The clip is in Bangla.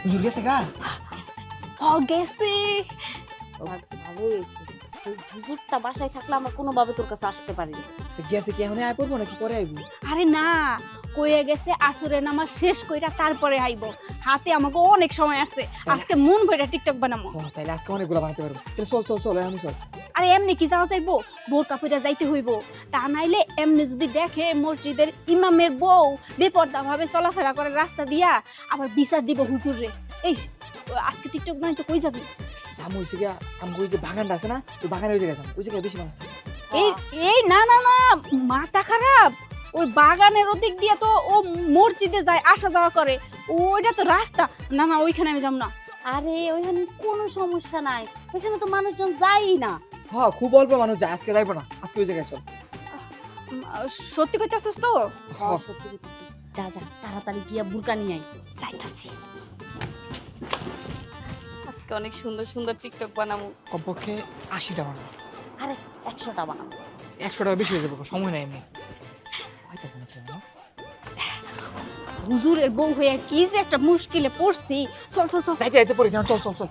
হুজুর গেছে গা? গেছে। যাক, ভালোই হয়েছে। ওই হুজুরটা বাসায় থাকলে আমরা কোনোভাবে তোর কাছে আসতে পারিনি। গেছে কি এখন আয় পড়বো নাকি পরে আইবো? আরে না, কইয়া গেছে আসরের নামাজ শেষ কইরা তারপরে আইবো। হাতে আমাকে অনেক সময় আছে, আজকে মন ভইরা টিকটক বানামো। তাইলে আজকে অনেকগুলো বানাতে পারবো। তাহলে চল চল চল আমি চল। আরে এমনি কি যাওয়া যাইবো? বোরকা পইরা যাইতে হইব। তা নাইলে এমনি যদি দেখে মসজিদের ইমামের বউ বেপরদা ভাবে চলাফেরা করে রাস্তা দিয়া, আবার বিচার দিব হুজুরে। এই আজকে টিকটক বানাইতে কই যাবি? সামু হইছে গিয়া আমগো ওই যে বাগানটা আছে না, ওই বাগানের ওই জায়গায় যাম। ওই জায়গায় বেশি মানুষ থাকে। এই এই না না না, মাথা খারাপ। ওই বাগানের ওদিক দিয়ে তো ও মসজিদে যায়, আসা যাওয়া করে। ওইটা তো রাস্তা। না না, ওইখানে আমি যাব না। আরে ওইখানে কোনো সমস্যা নাই, ওইখানে তো মানুষজন যায়ই না। হ্যাঁ, খুব অল্প মানুষ যায়। আজকে যাইবো না, আজকে ওই জায়গায় চল। সত্যি কইতাছিস তো? হ্যাঁ। সত্যি বলতেছি। যা যা, তাড়াতাড়ি গিয়া বুরকা নিয়ে আই। যাইতাছি। আজকে অনেক সুন্দর সুন্দর টিকটক বানাবো। কমপক্ষে 80টা বানাবো। আরে 100টা বানাবো। 100 টাকা বেশি হয়ে যাবে, সময় নাই এমনি। হইতাছে না কেন? হুজুরের বউ হয়ে কি যে একটা মুশকিলে পড়ছি। চল চল চল। যাইতে যাইতে পড়ে যাও, চল চল চল।